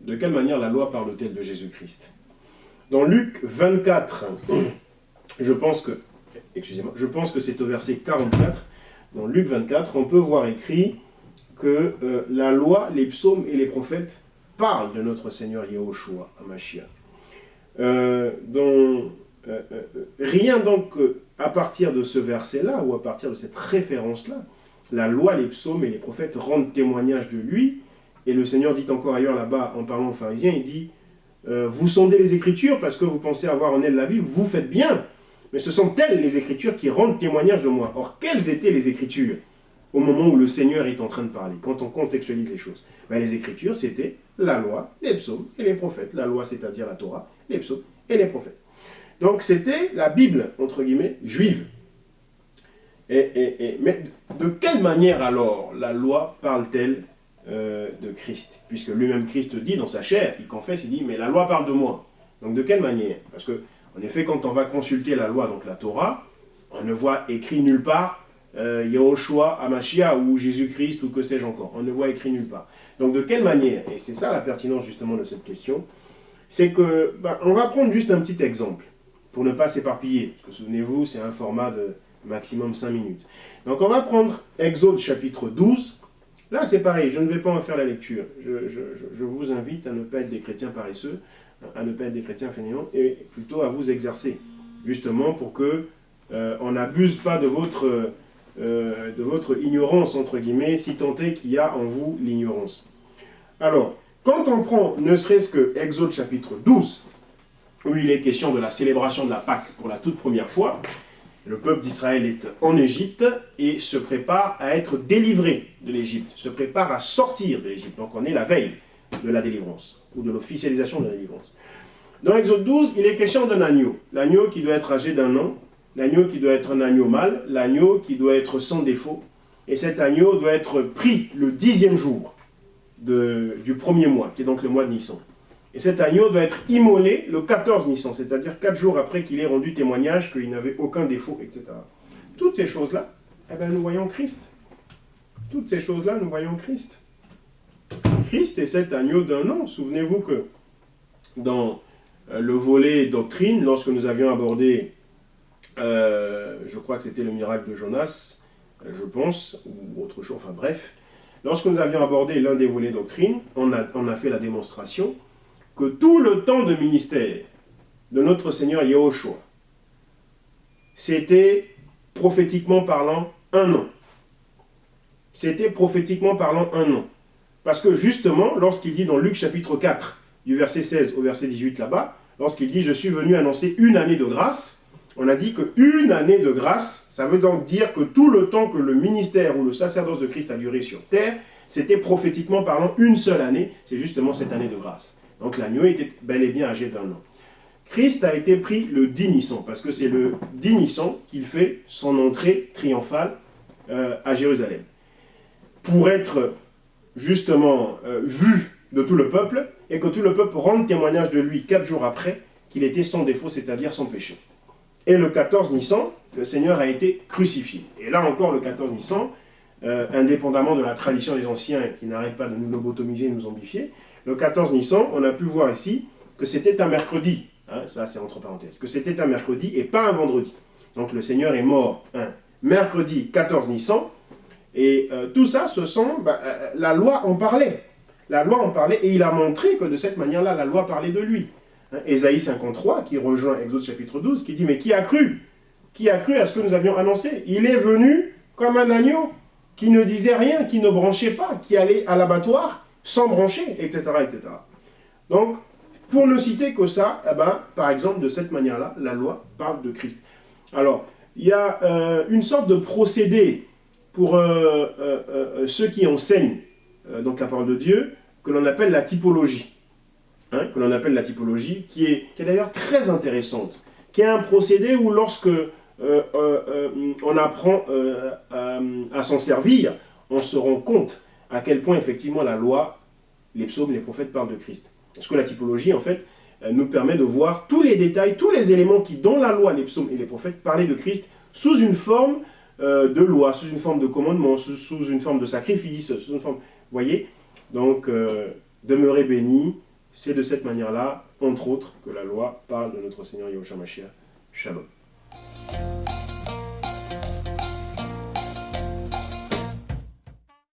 de quelle manière la loi parle-t-elle de Jésus-Christ? Dans Luc 24, je pense que c'est au verset 44, dans Luc 24, on peut voir écrit que la loi, les psaumes et les prophètes parlent de notre Seigneur Yahushua, Hamashiach. Rien donc à partir de ce verset-là, ou à partir de cette référence-là, la loi, les psaumes et les prophètes rendent témoignage de lui, et le Seigneur dit encore ailleurs là-bas, en parlant aux pharisiens, il dit vous sondez les Écritures parce que vous pensez avoir en elles la vie, vous faites bien, mais ce sont elles les Écritures qui rendent témoignage de moi. Or, quelles étaient les Écritures au moment où le Seigneur est en train de parler, quand on contextualise les choses? Les Écritures, c'était la loi, les psaumes et les prophètes. La loi, c'est-à-dire la Torah, les psaumes et les prophètes. Donc, c'était la Bible, entre guillemets, juive. Mais de quelle manière alors la loi parle-t-elle de Christ? Puisque lui-même Christ dit dans sa chair, il confesse, il dit, mais la loi parle de moi. Donc de quelle manière? Parce que, en effet, quand on va consulter la loi, donc la Torah, on ne voit écrit nulle part Yahushua, Hamashiach ou Jésus-Christ ou que sais-je encore. On ne voit écrit nulle part. Donc de quelle manière? Et c'est ça la pertinence justement de cette question. C'est que, on va prendre juste un petit exemple pour ne pas s'éparpiller. Parce que souvenez-vous, c'est un format de maximum 5 minutes. Donc on va prendre Exode chapitre 12. Là c'est pareil, je ne vais pas en faire la lecture. Je vous invite à ne pas être des chrétiens paresseux, à ne pas être des chrétiens fainéants, et plutôt à vous exercer. Justement pour que on n'abuse pas de votre ignorance, entre guillemets, si tant est qu'il y a en vous l'ignorance. Alors, quand on prend ne serait-ce que Exode chapitre 12, où il est question de la célébration de la Pâque pour la toute première fois, le peuple d'Israël est en Égypte et se prépare à être délivré de l'Égypte, se prépare à sortir de l'Égypte. Donc on est la veille de la délivrance, ou de l'officialisation de la délivrance. Dans Exode 12, il est question d'un agneau. L'agneau qui doit être âgé d'1 an, l'agneau qui doit être un agneau mâle, l'agneau qui doit être sans défaut, et cet agneau doit être pris le 10e jour du premier mois, qui est donc le mois de Nissan. Et cet agneau doit être immolé le 14 Nissan, c'est-à-dire 4 jours après qu'il ait rendu témoignage qu'il n'avait aucun défaut, etc. Toutes ces choses-là, nous voyons Christ. Toutes ces choses-là, nous voyons Christ. Christ est cet agneau d'1 an. Souvenez-vous que dans le volet doctrine, lorsque nous avions abordé, je crois que c'était le miracle de Jonas, je pense, ou autre chose, enfin bref, lorsque nous avions abordé l'un des volets doctrine, on a fait la démonstration que tout le temps de ministère de notre Seigneur Yahushua, c'était prophétiquement parlant 1 an. C'était prophétiquement parlant 1 an. Parce que justement, lorsqu'il dit dans Luc chapitre 4, du verset 16 au verset 18 là-bas, lorsqu'il dit « Je suis venu annoncer 1 année de grâce », on a dit que 1 année de grâce, ça veut donc dire que tout le temps que le ministère ou le sacerdoce de Christ a duré sur terre, c'était prophétiquement parlant 1 seule année, c'est justement cette année de grâce. Donc l'agneau était bel et bien âgé d'1 an. Christ a été pris le 10 Nissan, parce que c'est le 10 Nissan qu'il fait son entrée triomphale à Jérusalem. Pour être justement vu de tout le peuple, et que tout le peuple rende témoignage de lui 4 jours après, qu'il était sans défaut, c'est-à-dire sans péché. Et le 14 Nissan, le Seigneur a été crucifié. Et là encore, le 14 Nissan, indépendamment de la tradition des anciens qui n'arrêtent pas de nous lobotomiser, nous zombifier, le 14 Nissan, on a pu voir ici que c'était un mercredi. Ça, c'est entre parenthèses. Que c'était un mercredi et pas un vendredi. Donc le Seigneur est mort un mercredi 14 Nissan. Et tout ça, ce sont... la loi en parlait. La loi en parlait et il a montré que de cette manière-là, la loi parlait de lui. Ésaïe 53, qui rejoint Exode chapitre 12, qui dit « Mais qui a cru? Qui a cru à ce que nous avions annoncé? Il est venu comme un agneau qui ne disait rien, qui ne branchait pas, qui allait à l'abattoir sans brancher, etc. etc. » Donc, pour ne citer que ça, par exemple, de cette manière-là, la loi parle de Christ. Alors, il y a une sorte de procédé pour ceux qui enseignent donc la parole de Dieu, que l'on appelle la typologie. Que l'on appelle la typologie, qui est d'ailleurs très intéressante, qui est un procédé où lorsque on apprend à s'en servir, on se rend compte à quel point effectivement la loi, les psaumes, les prophètes parlent de Christ. Parce que la typologie, en fait, nous permet de voir tous les détails, tous les éléments qui, dans la loi, les psaumes et les prophètes, parlaient de Christ sous une forme de loi, sous une forme de commandement, sous une forme de sacrifice, sous une forme... Vous voyez? Donc, demeurez bénis, C'est de cette manière-là, entre autres, que la loi parle de notre Seigneur Yahushua Mashiach. Shalom.